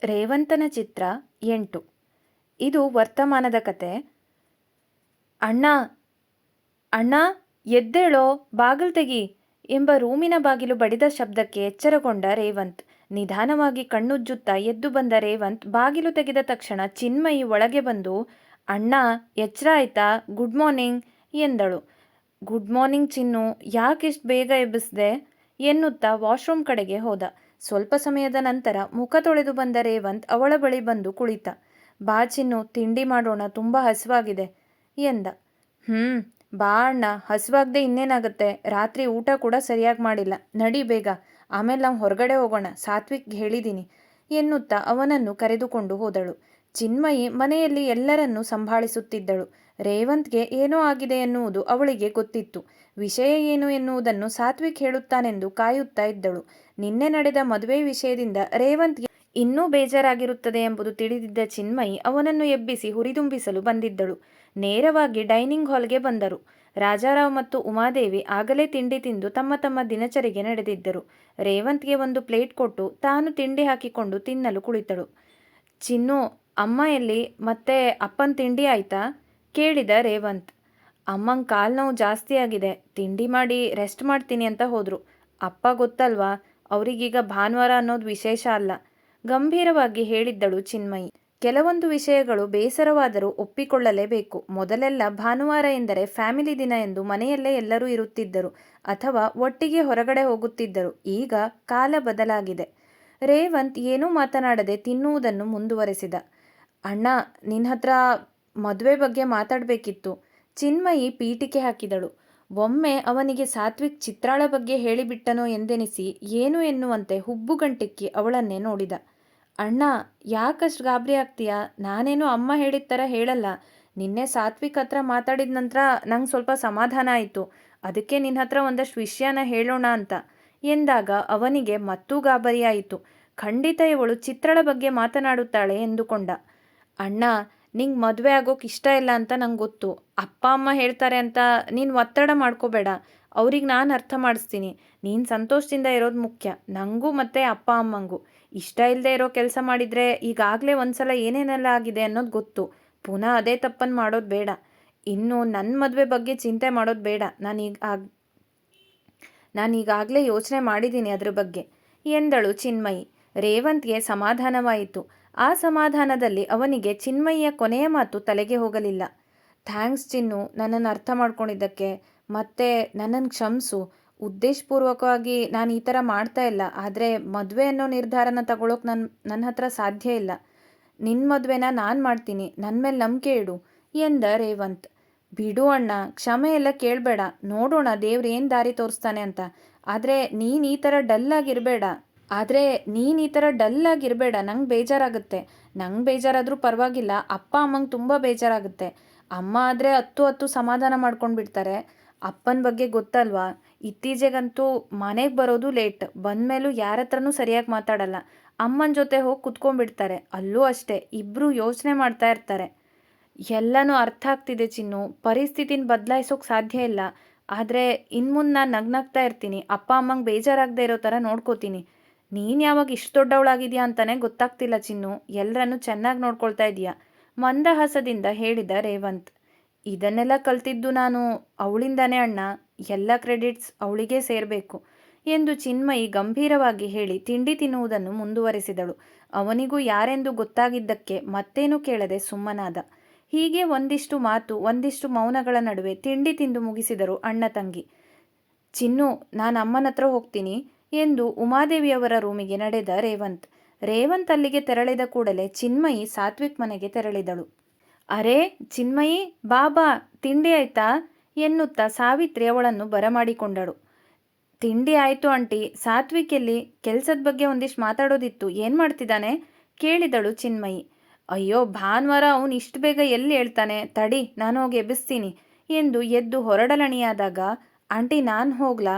ರೇವಂತನ ಚಿತ್ರ 8. ಇದು ವರ್ತಮಾನದ ಕತೆ. ಅಣ್ಣ ಅಣ್ಣ ಎದ್ದೇಳೋ, ಬಾಗಿಲು ತೆಗಿ ಎಂಬ ರೂಮಿನ ಬಾಗಿಲು ಬಡಿದ ಶಬ್ದಕ್ಕೆ ಎಚ್ಚರಗೊಂಡ ರೇವಂತ್. ನಿಧಾನವಾಗಿ ಕಣ್ಣುಜ್ಜುತ್ತಾ ಎದ್ದು ಬಂದ ರೇವಂತ್ ಬಾಗಿಲು ತೆಗೆದ ತಕ್ಷಣ ಚಿನ್ಮಯಿ ಒಳಗೆ ಬಂದು, ಅಣ್ಣ ಎಚ್ಚರ ಆಯ್ತಾ, ಗುಡ್ ಮಾರ್ನಿಂಗ್ ಎಂದಳು. ಗುಡ್ ಮಾರ್ನಿಂಗ್ ಚಿನ್ನು, ಯಾಕಿಷ್ಟು ಬೇಗ ಎಬ್ಬಿಸ್ದೆ ಎನ್ನುತ್ತಾ ವಾಶ್ರೂಮ್ ಕಡೆಗೆ ಹೋದ. ಸ್ವಲ್ಪ ಸಮಯದ ನಂತರ ಮುಖ ತೊಳೆದು ಬಂದ ರೇವಂತ್ ಅವಳ ಬಳಿ ಬಂದು ಕುಳಿತ. ಬಾ ಚಿನ್ನು, ತಿಂಡಿ ಮಾಡೋಣ, ತುಂಬ ಹಸಿವಾಗಿದೆ ಎಂದ. ಬಾ ಅಣ್ಣ, ಹಸಿವಾಗದೆ ಇನ್ನೇನಾಗುತ್ತೆ, ರಾತ್ರಿ ಊಟ ಕೂಡ ಸರಿಯಾಗಿ ಮಾಡಿಲ್ಲ, ನಡಿ ಬೇಗ, ಆಮೇಲೆ ನಾವು ಹೊರಗಡೆ ಹೋಗೋಣ, ಸಾತ್ವಿಕ್ ಹೇಳಿದ್ದೀನಿ ಎನ್ನುತ್ತಾ ಅವನನ್ನು ಕರೆದುಕೊಂಡು ಹೋದಳು. ಚಿನ್ಮಯಿ ಮನೆಯಲ್ಲಿ ಎಲ್ಲರನ್ನೂ ಸಂಭಾಳಿಸುತ್ತಿದ್ದಳು. ರೇವಂತ್ಗೆ ಏನೋ ಆಗಿದೆ ಎನ್ನುವುದು ಅವಳಿಗೆ ಗೊತ್ತಿತ್ತು. ವಿಷಯ ಏನು ಎನ್ನುವುದನ್ನು ಸಾತ್ವಿಕ್ ಹೇಳುತ್ತಾನೆಂದು ಕಾಯುತ್ತಾ ಇದ್ದಳು. ನಿನ್ನೆ ನಡೆದ ಮದುವೆ ವಿಷಯದಿಂದ ರೇವಂತ್ಗೆ ಇನ್ನೂ ಬೇಜಾರಾಗಿರುತ್ತದೆ ಎಂಬುದು ತಿಳಿದಿದ್ದ ಚಿನ್ಮಯಿ ಅವನನ್ನು ಎಬ್ಬಿಸಿ ಹುರಿದುಂಬಿಸಲು ಬಂದಿದ್ದಳು. ನೇರವಾಗಿ ಡೈನಿಂಗ್ ಹಾಲ್ಗೆ ಬಂದರು. ರಾಜಾರಾವ್ ಮತ್ತು ಉಮಾದೇವಿ ಆಗಲೇ ತಿಂಡಿ ತಿಂದು ತಮ್ಮ ತಮ್ಮ ದಿನಚರಿಗೆ ನಡೆದಿದ್ದರು. ರೇವಂತ್ಗೆ ಒಂದು ಪ್ಲೇಟ್ ಕೊಟ್ಟು ತಾನು ತಿಂಡಿ ಹಾಕಿಕೊಂಡು ತಿನ್ನಲು ಕುಳಿತಳು. ಚಿನ್ನು, ಅಮ್ಮ ಎಲ್ಲಿ, ಮತ್ತೆ ಅಪ್ಪನ ತಿಂಡಿ ಆಯ್ತಾ ಕೇಳಿದ ರೇವಂತ್. ಅಮ್ಮಂಗೆ ಕಾಲು ನೋವು ಜಾಸ್ತಿ ಆಗಿದೆ, ತಿಂಡಿ ಮಾಡಿ ರೆಸ್ಟ್ ಮಾಡ್ತೀನಿ ಅಂತ ಹೋದರು. ಅಪ್ಪ ಗೊತ್ತಲ್ವಾ, ಅವರಿಗೀಗ ಭಾನುವಾರ ಅನ್ನೋದು ವಿಶೇಷ ಅಲ್ಲ, ಗಂಭೀರವಾಗಿ ಹೇಳಿದ್ದಳು ಚಿನ್ಮಯಿ. ಕೆಲವೊಂದು ವಿಷಯಗಳು ಬೇಸರವಾದರೂ ಒಪ್ಪಿಕೊಳ್ಳಲೇಬೇಕು. ಮೊದಲೆಲ್ಲ ಭಾನುವಾರ ಎಂದರೆ ಫ್ಯಾಮಿಲಿ ದಿನ ಎಂದು ಮನೆಯಲ್ಲೇ ಎಲ್ಲರೂ ಇರುತ್ತಿದ್ದರು ಅಥವಾ ಒಟ್ಟಿಗೆ ಹೊರಗಡೆ ಹೋಗುತ್ತಿದ್ದರು. ಈಗ ಕಾಲ ಬದಲಾಗಿದೆ. ರೇವಂತ್ ಏನೂ ಮಾತನಾಡದೆ ತಿನ್ನುವುದನ್ನು ಮುಂದುವರೆಸಿದ. ಅಣ್ಣ, ನಿನ್ನ ಹತ್ರ ಮದುವೆ ಬಗ್ಗೆ ಮಾತಾಡಬೇಕಿತ್ತು ಚಿನ್ಮಯಿ ಪೀಟಿಕೆ ಹಾಕಿದಳು. ಒಮ್ಮೆ ಅವನಿಗೆ ಸಾತ್ವಿಕ್ ಚಿತ್ರಾಳ ಬಗ್ಗೆ ಹೇಳಿಬಿಟ್ಟನೋ ಎಂದೆನಿಸಿ ಏನು ಎನ್ನುವಂತೆ ಹುಬ್ಬುಗಂಟಿಕ್ಕಿ ಅವಳನ್ನೇ ನೋಡಿದ. ಅಣ್ಣ, ಯಾಕಷ್ಟು ಗಾಬರಿ ಆಗ್ತೀಯಾ, ನಾನೇನು ಅಮ್ಮ ಹೇಳಿದ ಥರ ಹೇಳಲ್ಲ. ನಿನ್ನೆ ಸಾತ್ವಿಕ್ ಹತ್ರ ಮಾತಾಡಿದ ನಂತರ ನಂಗೆ ಸ್ವಲ್ಪ ಸಮಾಧಾನ ಆಯಿತು, ಅದಕ್ಕೆ ನಿನ್ನ ಹತ್ರ ಒಂದಷ್ಟು ವಿಷಯನ ಹೇಳೋಣ ಅಂತ ಎಂದಾಗ ಅವನಿಗೆ ಮತ್ತೂ ಗಾಬರಿಯಾಯಿತು. ಖಂಡಿತ ಇವಳು ಚಿತ್ರಳ ಬಗ್ಗೆ ಮಾತನಾಡುತ್ತಾಳೆ ಎಂದುಕೊಂಡ. ಅಣ್ಣ, ನಿಂಗೆ ಮದುವೆ ಆಗೋಕೆ ಇಷ್ಟ ಇಲ್ಲ ಅಂತ ನಂಗೆ ಗೊತ್ತು. ಅಪ್ಪ ಅಮ್ಮ ಹೇಳ್ತಾರೆ ಅಂತ ನೀನು ಒತ್ತಡ ಮಾಡ್ಕೋಬೇಡ, ಅವ್ರಿಗೆ ನಾನು ಅರ್ಥ ಮಾಡಿಸ್ತೀನಿ. ನೀನು ಸಂತೋಷದಿಂದ ಇರೋದು ಮುಖ್ಯ. ನನಗೂ ಮತ್ತು ಅಪ್ಪ ಅಮ್ಮಂಗೂ ಇಷ್ಟ ಇಲ್ಲದೆ ಇರೋ ಕೆಲಸ ಮಾಡಿದರೆ ಈಗಾಗಲೇ ಒಂದ್ಸಲ ಏನೇನೆಲ್ಲ ಆಗಿದೆ ಅನ್ನೋದು ಗೊತ್ತು. ಪುನಃ ಅದೇ ತಪ್ಪನ್ನು ಮಾಡೋದು ಬೇಡ. ಇನ್ನು ನನ್ನ ಮದುವೆ ಬಗ್ಗೆ ಚಿಂತೆ ಮಾಡೋದು ಬೇಡ. ನಾನೀಗಾಗಲೇ ಯೋಚನೆ ಮಾಡಿದ್ದೀನಿ ಅದ್ರ ಬಗ್ಗೆ ಎಂದಳು ಚಿನ್ಮಯಿ. ರೇವಂತ್ಗೆ ಸಮಾಧಾನವಾಯಿತು. ಆ ಸಮಾಧಾನದಲ್ಲಿ ಅವನಿಗೆ ಚಿನ್ಮಯಿಯ ಕೊನೆಯ ಮಾತು ತಲೆಗೆ ಹೋಗಲಿಲ್ಲ. ಥ್ಯಾಂಕ್ಸ್ ಚಿನ್ನು, ನನ್ನನ್ನು ಅರ್ಥ ಮಾಡ್ಕೊಂಡಿದ್ದಕ್ಕೆ, ಮತ್ತೆ ನನ್ನನ್ನು ಕ್ಷಮಿಸು. ಉದ್ದೇಶಪೂರ್ವಕವಾಗಿ ನಾನು ಈ ಥರ ಮಾಡ್ತಾ ಇಲ್ಲ, ಆದರೆ ಮದುವೆ ಅನ್ನೋ ನಿರ್ಧಾರನ ತಗೊಳ್ಳೋಕೆ ನನ್ನ ಹತ್ರ ಸಾಧ್ಯ ಇಲ್ಲ. ನಿನ್ನ ಮದುವೆನ ನಾನು ಮಾಡ್ತೀನಿ, ನನ್ನ ಮೇಲೆ ನಂಬಿಕೆ ಇಡು ಎಂದ ರೇವಂತ್. ಬಿಡು ಅಣ್ಣ, ಕ್ಷಮೆ ಎಲ್ಲ ಕೇಳಬೇಡ, ನೋಡೋಣ ದೇವ್ರು ಏನು ದಾರಿ ತೋರಿಸ್ತಾನೆ ಅಂತ. ಆದರೆ ನೀನು ಈ ಥರ ಡಲ್ಲಾಗಿರಬೇಡ, ನಂಗೆ ಬೇಜಾರಾಗುತ್ತೆ. ನಂಗೆ ಬೇಜಾರಾದರೂ ಪರವಾಗಿಲ್ಲ, ಅಪ್ಪ ಅಮ್ಮಂಗೆ ತುಂಬ ಬೇಜಾರಾಗುತ್ತೆ. ಅಮ್ಮ ಆದರೆ ಹತ್ತು ಸಮಾಧಾನ ಮಾಡ್ಕೊಂಡು ಬಿಡ್ತಾರೆ. ಅಪ್ಪನ ಬಗ್ಗೆ ಗೊತ್ತಲ್ವಾ, ಇತ್ತೀಚೆಗಂತೂ ಮನೆಗೆ ಬರೋದು ಲೇಟ್, ಬಂದಮೇಲೂ ಯಾರ ಹತ್ರನೂ ಸರಿಯಾಗಿ ಮಾತಾಡಲ್ಲ. ಅಮ್ಮನ ಜೊತೆ ಹೋಗಿ ಕುತ್ಕೊಂಡ್ಬಿಡ್ತಾರೆ, ಅಲ್ಲೂ ಅಷ್ಟೇ, ಇಬ್ಬರು ಯೋಚನೆ ಮಾಡ್ತಾ ಇರ್ತಾರೆ. ಎಲ್ಲನೂ ಅರ್ಥ ಆಗ್ತಿದೆ ಚಿನ್ನು, ಪರಿಸ್ಥಿತಿನ ಬದಲಾಯಿಸೋಕೆ ಸಾಧ್ಯ ಇಲ್ಲ. ಆದರೆ ಇನ್ಮುಂದೆ ನಾನು ನಗ್ನಗ್ತಾ ಇರ್ತೀನಿ, ಅಪ್ಪ ಅಮ್ಮಂಗೆ ಬೇಜಾರಾಗದೆ ಇರೋ ಥರ ನೋಡ್ಕೋತೀನಿ. ನೀನು ಯಾವಾಗ ಇಷ್ಟು ದೊಡ್ಡವಳಾಗಿದೆಯಾ ಅಂತಲೇ ಗೊತ್ತಾಗ್ತಿಲ್ಲ ಚಿನ್ನು, ಎಲ್ಲರನ್ನೂ ಚೆನ್ನಾಗಿ ನೋಡ್ಕೊಳ್ತಾ ಇದೆಯಾ ಮಂದಹಾಸದಿಂದ ಹೇಳಿದ ರೇವಂತ್. ಇದನ್ನೆಲ್ಲ ಕಲ್ತಿದ್ದು ನಾನು ಅವಳಿಂದಾನೇ ಅಣ್ಣ, ಎಲ್ಲ ಕ್ರೆಡಿಟ್ಸ್ ಅವಳಿಗೇ ಸೇರಬೇಕು ಎಂದು ಚಿನ್ಮಯಿ ಗಂಭೀರವಾಗಿ ಹೇಳಿ ತಿಂಡಿ ತಿನ್ನುವುದನ್ನು ಮುಂದುವರೆಸಿದಳು. ಅವನಿಗೂ ಯಾರೆಂದು ಗೊತ್ತಾಗಿದ್ದಕ್ಕೆ ಮತ್ತೇನೂ ಕೇಳದೆ ಸುಮ್ಮನಾದ. ಹೀಗೆ ಒಂದಿಷ್ಟು ಮಾತು, ಒಂದಿಷ್ಟು ಮೌನಗಳ ನಡುವೆ ತಿಂಡಿ ತಿಂದು ಮುಗಿಸಿದರು ಅಣ್ಣ ತಂಗಿ. ಚಿನ್ನು, ನಾನು ಅಮ್ಮನ ಹತ್ರ ಹೋಗ್ತೀನಿ ಎಂದು ಉಮಾದೇವಿಯವರ ರೂಮಿಗೆ ನಡೆದ ರೇವಂತ್ ಅಲ್ಲಿಗೆ ತೆರಳಿದ ಕೂಡಲೇ ಚಿನ್ಮಯಿ ಸಾತ್ವಿಕ್ ಮನೆಗೆ ತೆರಳಿದಳು. ಅರೇ ಚಿನ್ಮಯಿ, ಬಾ, ತಿಂಡಿ ಆಯ್ತಾ ಎನ್ನುತ್ತಾ ಸಾವಿತ್ರಿ ಅವಳನ್ನು ಬರಮಾಡಿಕೊಂಡಳು. ತಿಂಡಿ ಆಯಿತು ಆಂಟಿ, ಸಾತ್ವಿಕ್ ಎಲ್ಲಿ, ಕೆಲಸದ ಬಗ್ಗೆ ಒಂದಿಷ್ಟು ಮಾತಾಡೋದಿತ್ತು, ಏನು ಮಾಡ್ತಿದ್ದಾನೆ ಕೇಳಿದಳು ಚಿನ್ಮಯಿ. ಅಯ್ಯೋ, ಭಾನುವಾರ ಅವನು ಇಷ್ಟು ಬೇಗ ಎಲ್ಲಿ ಹೇಳ್ತಾನೆ, ತಡಿ ನಾನು ಹೋಗಿ ಎಬ್ಬಿಸ್ತೀನಿ ಎಂದು ಎದ್ದು ಹೊರಡಲಣಿಯಾದಾಗ, ಆಂಟಿ ನಾನು ಹೋಗ್ಲಾ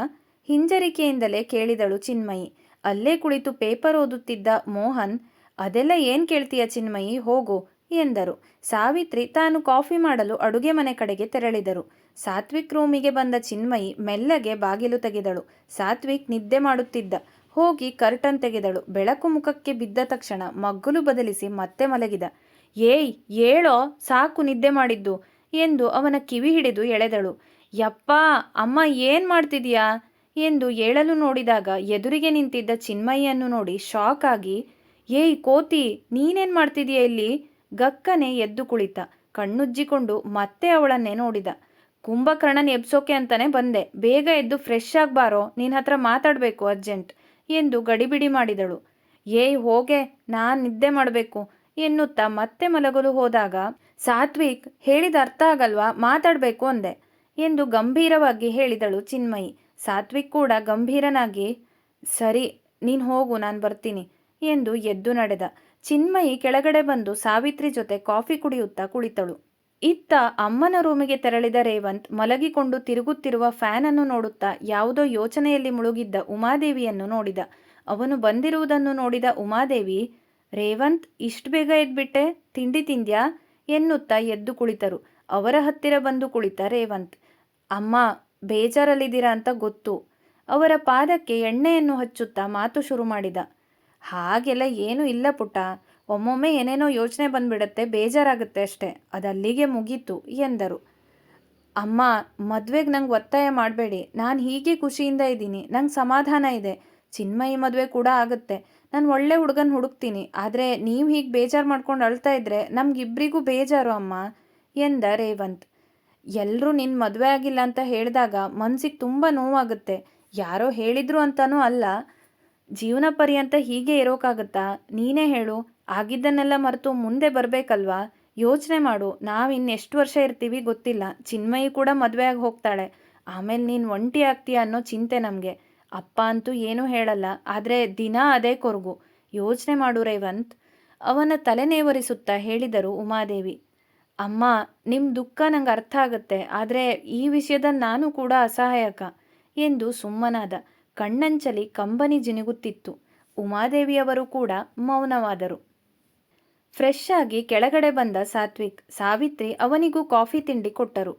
ಹಿಂಜರಿಕೆಯಿಂದಲೇ ಕೇಳಿದಳು ಚಿನ್ಮಯಿ. ಅಲ್ಲೇ ಕುಳಿತು ಪೇಪರ್ ಓದುತ್ತಿದ್ದ ಮೋಹನ್, ಅದೆಲ್ಲ ಏನು ಕೇಳ್ತೀಯ ಚಿನ್ಮಯಿ, ಹೋಗು ಎಂದರು. ಸಾವಿತ್ರಿ ತಾನು ಕಾಫಿ ಮಾಡಲು ಅಡುಗೆ ಮನೆ ಕಡೆಗೆ ತೆರಳಿದರು. ಸಾತ್ವಿಕ್ ರೂಮಿಗೆ ಬಂದ ಚಿನ್ಮಯಿ ಮೆಲ್ಲಗೆ ಬಾಗಿಲು ತೆಗೆದಳು. ಸಾತ್ವಿಕ್ ನಿದ್ದೆ ಮಾಡುತ್ತಿದ್ದ. ಹೋಗಿ ಕರ್ಟನ್ ತೆಗೆದಳು. ಬೆಳಕು ಮುಖಕ್ಕೆ ಬಿದ್ದ ತಕ್ಷಣ ಮಗ್ಗುಲು ಬದಲಿಸಿ ಮತ್ತೆ ಮಲಗಿದ. ಏಯ್ ಏಳೋ, ಸಾಕು ನಿದ್ದೆ ಮಾಡಿದ್ದು ಎಂದು ಅವನ ಕಿವಿ ಹಿಡಿದು ಎಳೆದಳು. ಯಪ್ಪಾ ಅಮ್ಮ ಏನು ಮಾಡ್ತಿದೀಯಾ ಎಂದು ಏಳಲು ನೋಡಿದಾಗ ಎದುರಿಗೆ ನಿಂತಿದ್ದ ಚಿನ್ಮಯಿಯನ್ನು ನೋಡಿ ಶಾಕ್ ಆಗಿ, ಏಯ್ ಕೋತಿ, ನೀನೇನು ಮಾಡ್ತಿದೀಯ ಇಲ್ಲಿ? ಗಕ್ಕನೆ ಎದ್ದು ಕುಳಿತ. ಕಣ್ಣುಜ್ಜಿಕೊಂಡು ಮತ್ತೆ ಅವಳನ್ನೇ ನೋಡಿದ. ಕುಂಭಕರ್ಣನ್ ಎಬ್ಸೋಕೆ ಅಂತಾನೆ ಬಂದೆ, ಬೇಗ ಎದ್ದು ಫ್ರೆಶ್ ಆಗ್ಬಾರೋ, ನಿನ್ನ ಹತ್ರ ಮಾತಾಡಬೇಕು ಅರ್ಜೆಂಟ್ ಎಂದು ಗಡಿಬಿಡಿ ಮಾಡಿದಳು. ಏಯ್ ಹೋಗೆ, ನಾನು ನಿದ್ದೆ ಮಾಡಬೇಕು ಎನ್ನುತ್ತಾ ಮತ್ತೆ ಮಲಗಲು ಹೋದಾಗ, ಸಾತ್ವಿಕ್ ಹೇಳಿದ ಅರ್ಥ ಆಗಲ್ವಾ, ಮಾತಾಡಬೇಕು ಅಂದೆ ಎಂದು ಗಂಭೀರವಾಗಿ ಹೇಳಿದಳು ಚಿನ್ಮಯಿ. ಸಾತ್ವಿಕ್ ಕೂಡ ಗಂಭೀರನಾಗಿ, ಸರಿ ನೀನು ಹೋಗು, ನಾನು ಬರ್ತೀನಿ ಎಂದು ಎದ್ದು ನಡೆದ. ಚಿನ್ಮಯಿ ಕೆಳಗಡೆ ಬಂದು ಸಾವಿತ್ರಿ ಜೊತೆ ಕಾಫಿ ಕುಡಿಯುತ್ತಾ ಕುಳಿತಳು. ಇತ್ತ ಅಮ್ಮನ ರೂಮಿಗೆ ತೆರಳಿದ ರೇವಂತ್ ಮಲಗಿಕೊಂಡು ತಿರುಗುತ್ತಿರುವ ಫ್ಯಾನ್ ಅನ್ನು ನೋಡುತ್ತಾ ಯಾವುದೋ ಯೋಚನೆಯಲ್ಲಿ ಮುಳುಗಿದ್ದ ಉಮಾದೇವಿಯನ್ನು ನೋಡಿದ. ಅವನು ಬಂದಿರುವುದನ್ನು ನೋಡಿದ ಉಮಾದೇವಿ, ರೇವಂತ್ ಇಷ್ಟು ಬೇಗ ಎದ್ಬಿಟ್ಟೆ, ತಿಂಡಿ ತಿಂದ್ಯಾ ಎನ್ನುತ್ತಾ ಎದ್ದು ಕುಳಿತರು. ಅವರ ಹತ್ತಿರ ಬಂದು ಕುಳಿತ ರೇವಂತ್, ಅಮ್ಮ ಬೇಜಾರಲ್ಲಿದ್ದೀರಾ ಅಂತ ಗೊತ್ತು. ಅವರ ಪಾದಕ್ಕೆ ಎಣ್ಣೆಯನ್ನು ಹಚ್ಚುತ್ತಾ ಮಾತು ಶುರು ಮಾಡಿದ. ಹಾಗೆಲ್ಲ ಏನೂ ಇಲ್ಲ ಪುಟ್ಟ, ಒಮ್ಮೊಮ್ಮೆ ಏನೇನೋ ಯೋಚನೆ ಬಂದ್ಬಿಡತ್ತೆ, ಬೇಜಾರಾಗುತ್ತೆ ಅಷ್ಟೇ, ಅದಲ್ಲಿಗೆ ಮುಗೀತು ಎಂದರು. ಅಮ್ಮ ಮದುವೆಗೆ ನಂಗೆ ಒತ್ತಾಯ ಮಾಡಬೇಡಿ, ನಾನು ಹೀಗೆ ಖುಷಿಯಿಂದ ಇದ್ದೀನಿ, ನಂಗೆ ಸಮಾಧಾನ ಇದೆ. ಚಿನ್ಮಯಿ ಮದುವೆ ಕೂಡ ಆಗುತ್ತೆ, ನಾನು ಒಳ್ಳೆ ಹುಡುಗನ ಹುಡುಕ್ತೀನಿ. ಆದರೆ ನೀವು ಹೀಗೆ ಬೇಜಾರು ಮಾಡ್ಕೊಂಡು ಅಳ್ತಾ ಇದ್ರೆ ನಮಗಿಬ್ಬರಿಗೂ ಬೇಜಾರು ಅಮ್ಮ ಎಂದ ರೇವಂತ್. ಎಲ್ಲರೂ ನಿನ್ನ ಮದುವೆ ಆಗಿಲ್ಲ ಅಂತ ಹೇಳಿದಾಗ ಮನಸ್ಸಿಗೆ ತುಂಬ ನೋವಾಗುತ್ತೆ. ಯಾರೋ ಹೇಳಿದ್ರು ಅಂತನೂ ಅಲ್ಲ, ಜೀವನ ಪರ್ಯಂತ ಹೀಗೆ ಇರೋಕ್ಕಾಗತ್ತಾ? ನೀನೇ ಹೇಳು. ಆಗಿದ್ದನ್ನೆಲ್ಲ ಮರೆತು ಮುಂದೆ ಬರಬೇಕಲ್ವಾ? ಯೋಚನೆ ಮಾಡು, ನಾವು ಇನ್ನೆಷ್ಟು ವರ್ಷ ಇರ್ತೀವಿ ಗೊತ್ತಿಲ್ಲ. ಚಿನ್ಮಯಿ ಕೂಡ ಮದುವೆ ಆಗಿ ಹೋಗ್ತಾಳೆ. ಆಮೇಲೆ ನೀನು ಒಂಟಿ ಆಗ್ತೀಯ ಅನ್ನೋ ಚಿಂತೆ ನಮಗೆ. ಅಪ್ಪ ಅಂತೂ ಏನೂ ಹೇಳಲ್ಲ, ಆದರೆ ದಿನ ಅದೇ ಕೊರಗು. ಯೋಚನೆ ಮಾಡು ರೇವಂತ್ ಅವನ ತಲೆನೇವರಿಸುತ್ತಾ ಹೇಳಿದರು ಉಮಾದೇವಿ. ಅಮ್ಮ ನಿಮ್ಮ ದುಃಖ ನಂಗೆ ಅರ್ಥ ಆಗುತ್ತೆ, ಆದರೆ ಈ ವಿಷಯದಲ್ಲಿ ನಾನು ಕೂಡ ಅಸಹಾಯಕ ಎಂದು ಸುಮ್ಮನಾದ. ಕಣ್ಣಂಚಲಿ ಕಂಬನಿ ಜಿನುಗುತ್ತಿತ್ತು. ಉಮಾದೇವಿಯವರು ಕೂಡ ಮೌನವಾದರು. ಫ್ರೆಶ್ ಆಗಿ ಕೆಳಗಡೆ ಬಂದ ಸಾತ್ವಿಕ್, ಸಾವಿತ್ರಿ ಅವನಿಗೂ ಕಾಫಿ ತಿಂಡಿ ಕೊಟ್ಟರು.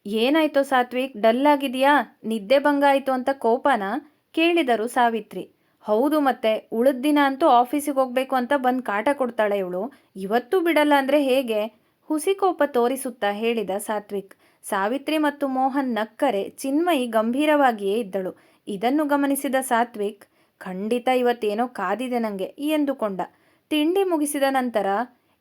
ಏನಾಯ್ತೋ ಸಾತ್ವಿಕ್, ಡಲ್ ಆಗಿದೆಯಾ? ನಿದ್ದೆ ಭಂಗ ಆಯಿತು ಅಂತ ಕೋಪನಾ ಕೇಳಿದರು ಸಾವಿತ್ರಿ. ಹೌದು, ಮತ್ತೆ ಉಳಿದ ದಿನ ಅಂತೂ ಆಫೀಸಿಗೆ ಹೋಗ್ಬೇಕು ಅಂತ ಬಂದು ಕಾಟ ಕೊಡ್ತಾಳೆ ಇವಳು, ಇವತ್ತೂ ಬಿಡಲ್ಲ ಅಂದರೆ ಹೇಗೆ? ಹುಸಿಕೋಪ ತೋರಿಸುತ್ತಾ ಹೇಳಿದ ಸಾತ್ವಿಕ್. ಸಾವಿತ್ರಿ ಮತ್ತು ಮೋಹನ್ ನಕ್ಕರೆ ಚಿನ್ಮಯಿ ಗಂಭೀರವಾಗಿಯೇ ಇದ್ದಳು. ಇದನ್ನು ಗಮನಿಸಿದ ಸಾತ್ವಿಕ್, ಖಂಡಿತ ಇವತ್ತೇನೋ ಕಾದಿದೆ ನನಗೆ ಎಂದುಕೊಂಡ. ತಿಂಡಿ ಮುಗಿಸಿದ ನಂತರ,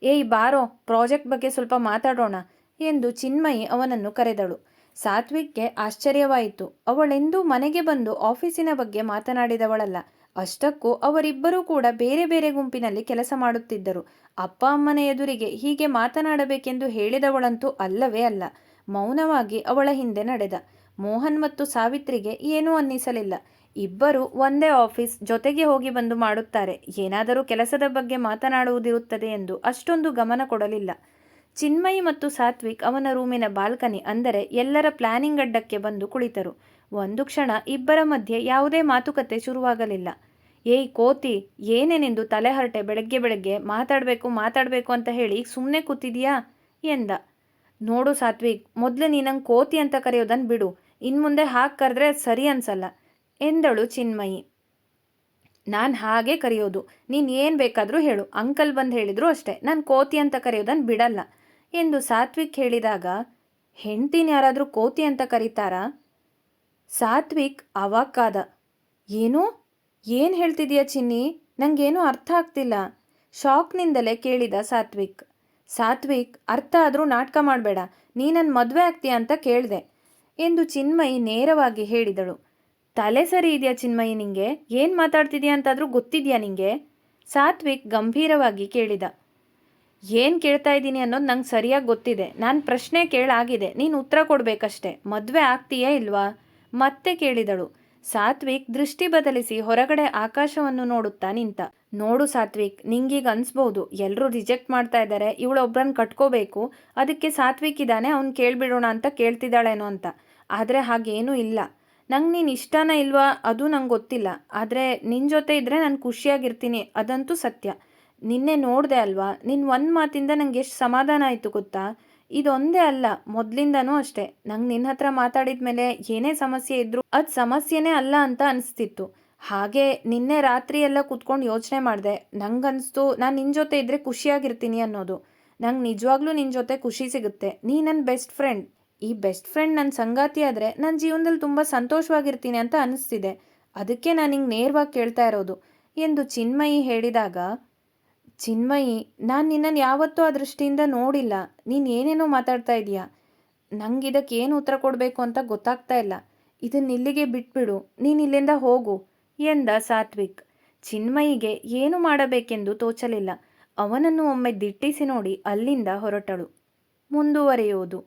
ಏಯ್ ಬಾರೋ, ಪ್ರಾಜೆಕ್ಟ್ ಬಗ್ಗೆ ಸ್ವಲ್ಪ ಮಾತಾಡೋಣ ಎಂದು ಚಿನ್ಮಯಿ ಅವನನ್ನು ಕರೆದಳು. ಸಾತ್ವಿಕ್ಗೆ ಆಶ್ಚರ್ಯವಾಯಿತು. ಅವಳೆಂದೂ ಮನೆಗೆ ಬಂದು ಆಫೀಸಿನ ಬಗ್ಗೆ ಮಾತನಾಡಿದವಳಲ್ಲ. ಅಷ್ಟಕ್ಕೂ ಅವರಿಬ್ಬರೂ ಕೂಡ ಬೇರೆ ಬೇರೆ ಗುಂಪಿನಲ್ಲಿ ಕೆಲಸ ಮಾಡುತ್ತಿದ್ದರು. ಅಪ್ಪ ಅಮ್ಮನ ಎದುರಿಗೆ ಹೀಗೆ ಮಾತನಾಡಬೇಕೆಂದು ಹೇಳಿದವಳಂತೂ ಅಲ್ಲವೇ ಅಲ್ಲ. ಮೌನವಾಗಿ ಅವಳ ಹಿಂದೆ ನಡೆದ. ಮೋಹನ್ ಮತ್ತು ಸಾವಿತ್ರಿಗೆ ಏನೂ ಅನ್ನಿಸಲಿಲ್ಲ. ಇಬ್ಬರು ಒಂದೇ ಆಫೀಸ್, ಜೊತೆಗೆ ಹೋಗಿ ಬಂದು ಮಾಡುತ್ತಾರೆ, ಏನಾದರೂ ಕೆಲಸದ ಬಗ್ಗೆ ಮಾತನಾಡುವುದಿರುತ್ತದೆ ಎಂದು ಅಷ್ಟೊಂದು ಗಮನ ಕೊಡಲಿಲ್ಲ. ಚಿನ್ಮಯಿ ಮತ್ತು ಸಾತ್ವಿಕ್ ಅವನ ರೂಮಿನ ಬಾಲ್ಕನಿ, ಅಂದರೆ ಎಲ್ಲರ ಪ್ಲಾನಿಂಗ್ ಅಡ್ಡಕ್ಕೆ ಬಂದು ಕುಳಿತರು. ಒಂದು ಕ್ಷಣ ಇಬ್ಬರ ಮಧ್ಯೆ ಯಾವುದೇ ಮಾತುಕತೆ ಶುರುವಾಗಲಿಲ್ಲ. ಏಯ್ ಕೋತಿ, ಏನೇನೆಂದು ತಲೆಹರಟೆ, ಬೆಳಗ್ಗೆ ಬೆಳಗ್ಗೆ ಮಾತಾಡಬೇಕು ಅಂತ ಹೇಳಿ ಸುಮ್ಮನೆ ಕೂತಿದೀಯಾ ಎಂದ. ನೋಡು ಸಾತ್ವಿಕ್, ಮೊದಲು ನೀನಂಗೆ ಕೋತಿ ಅಂತ ಕರೆಯೋದನ್ನು ಬಿಡು, ಇನ್ಮುಂದೆ ಹಾಗೆ ಕರೆದ್ರೆ ಸರಿ ಅನ್ಸಲ್ಲ ಎಂದಳು ಚಿನ್ಮಯಿ. ನಾನು ಹಾಗೆ ಕರೆಯೋದು, ನೀನು ಏನು ಬೇಕಾದರೂ ಹೇಳು, ಅಂಕಲ್ ಬಂದು ಹೇಳಿದ್ರು ಅಷ್ಟೇ, ನಾನು ಕೋತಿ ಅಂತ ಕರೆಯೋದನ್ನು ಬಿಡಲ್ಲ ಎಂದು ಸಾತ್ವಿಕ್ ಹೇಳಿದಾಗ, ಹೆಂಡ್ತಿನ ಯಾರಾದರೂ ಕೋತಿ ಅಂತ ಕರೀತಾರಾ? ಸಾತ್ವಿಕ್ ಅವಾಕ್ಕಾದ. ಏನು ಏನು ಹೇಳ್ತಿದೀಯ ಚಿನ್ನಿ? ನನಗೇನೂ ಅರ್ಥ ಆಗ್ತಿಲ್ಲ ಶಾಕ್ನಿಂದಲೇ ಕೇಳಿದ ಸಾತ್ವಿಕ್. ಸಾತ್ವಿಕ್, ಅರ್ಥ ಆದರೂ ನಾಟಕ ಮಾಡಬೇಡ, ನೀ ನನ್ನ ಮದುವೆ ಆಗ್ತೀಯ ಅಂತ ಕೇಳಿದೆ ಎಂದು ಚಿನ್ಮಯಿ ನೇರವಾಗಿ ಹೇಳಿದಳು. ತಲೆ ಸರಿ ಇದೆಯಾ ಚಿನ್ಮಯಿ ನಿಂಗೆ? ಏನು ಮಾತಾಡ್ತಿದ್ಯಾ ಅಂತಾದರೂ ಗೊತ್ತಿದೆಯಾ ನಿಂಗೆ? ಸಾತ್ವಿಕ್ ಗಂಭೀರವಾಗಿ ಕೇಳಿದ. ಏನು ಕೇಳ್ತಾ ಇದ್ದೀನಿ ಅನ್ನೋದು ನಂಗೆ ಸರಿಯಾಗಿ ಗೊತ್ತಿದೆ. ನಾನು ಪ್ರಶ್ನೆ ಕೇಳಾಗಿದೆ, ನೀನು ಉತ್ತರ ಕೊಡಬೇಕಷ್ಟೆ. ಮದುವೆ ಆಗ್ತೀಯಾ ಇಲ್ವಾ ಮತ್ತೆ ಕೇಳಿದಳು. ಸಾತ್ವಿಕ್ ದೃಷ್ಟಿ ಬದಲಿಸಿ ಹೊರಗಡೆ ಆಕಾಶವನ್ನು ನೋಡುತ್ತಾ ನಿಂತ. ನೋಡು ಸಾತ್ವಿಕ್, ನಿಂಗೀಗ ಅನ್ಸ್ಬಹುದು ಎಲ್ಲರೂ ರಿಜೆಕ್ಟ್ ಮಾಡ್ತಾ ಇದ್ದಾರೆ, ಇವಳೊಬ್ಬರನ್ನ ಕಟ್ಕೋಬೇಕು, ಅದಕ್ಕೆ ಸಾತ್ವಿಕ್ ಇದ್ದಾನೆ, ಅವ್ನು ಕೇಳಿಬಿಡೋಣ ಅಂತ ಕೇಳ್ತಿದ್ದಾಳೇನೋ ಅಂತ. ಆದರೆ ಹಾಗೇನೂ ಇಲ್ಲ. ನಂಗೆ ನೀನು ಇಷ್ಟನ ಇಲ್ವಾ ಅದು ನಂಗೆ ಗೊತ್ತಿಲ್ಲ, ಆದರೆ ನಿನ್ನ ಜೊತೆ ಇದ್ದರೆ ನಾನು ಖುಷಿಯಾಗಿರ್ತೀನಿ, ಅದಂತೂ ಸತ್ಯ. ನಿನ್ನೆ ನೋಡಿದೆ ಅಲ್ವಾ, ನಿನ್ನ ಒಂದು ಮಾತಿಂದ ನಂಗೆ ಎಷ್ಟು ಸಮಾಧಾನ ಆಯಿತು ಗೊತ್ತಾ? ಇದೊಂದೇ ಅಲ್ಲ, ಮೊದಲಿಂದನೂ ಅಷ್ಟೇ. ನಂಗೆ ನಿನ್ನ ಹತ್ರ ಮಾತಾಡಿದ ಮೇಲೆ ಏನೇ ಸಮಸ್ಯೆ ಇದ್ದರೂ ಅದು ಸಮಸ್ಯೆನೇ ಅಲ್ಲ ಅಂತ ಅನಿಸ್ತಿತ್ತು. ಹಾಗೆ ನಿನ್ನೆ ರಾತ್ರಿ ಎಲ್ಲ ಕೂತ್ಕೊಂಡು ಯೋಚನೆ ಮಾಡಿದೆ. ನಂಗನ್ನಿಸ್ತು ನಾನು ನಿನ್ನ ಜೊತೆ ಇದ್ದರೆ ಖುಷಿಯಾಗಿರ್ತೀನಿ ಅನ್ನೋದು. ನಂಗೆ ನಿಜವಾಗ್ಲೂ ನಿನ್ನ ಜೊತೆ ಖುಷಿ ಸಿಗುತ್ತೆ. ನೀ ನನ್ನ ಬೆಸ್ಟ್ ಫ್ರೆಂಡ್. ಈ ಬೆಸ್ಟ್ ಫ್ರೆಂಡ್ ನನ್ನ ಸಂಗಾತಿ ಆದರೆ ನನ್ನ ಜೀವನದಲ್ಲಿ ತುಂಬ ಸಂತೋಷವಾಗಿರ್ತೀನಿ ಅಂತ ಅನ್ನಿಸ್ತಿದೆ. ಅದಕ್ಕೆ ನಾನು ಹಿಂಗೆ ನೇರವಾಗಿ ಕೇಳ್ತಾ ಇರೋದು ಎಂದು ಚಿನ್ಮಯಿ ಹೇಳಿದಾಗ, ಚಿನ್ಮಯಿ, ನಾನು ನಿನ್ನನ್ನು ಯಾವತ್ತೂ ಆ ದೃಷ್ಟಿಯಿಂದ ನೋಡಿಲ್ಲ. ನೀನು ಏನೇನೋ ಮಾತಾಡ್ತಾ ಇದೀಯಾ. ನಂಗೆ ಇದಕ್ಕೆ ಏನು ಉತ್ತರ ಕೊಡಬೇಕು ಅಂತ ಗೊತ್ತಾಗ್ತಾ ಇಲ್ಲ. ಇದನ್ನ ಇಲ್ಲಿಗೆ ಬಿಟ್ಬಿಡು. ನೀನು ಇಲ್ಲಿಂದ ಹೋಗು ಎಂದ ಸಾತ್ವಿಕ್. ಚಿನ್ಮಯಿಗೆ ಏನು ಮಾಡಬೇಕೆಂದು ತೋಚಲಿಲ್ಲ. ಅವನನ್ನು ಒಮ್ಮೆ ದಿಟ್ಟಿಸಿ ನೋಡಿ ಅಲ್ಲಿಂದ ಹೊರಟಳು. ಮುಂದುವರಿಯುವುದು.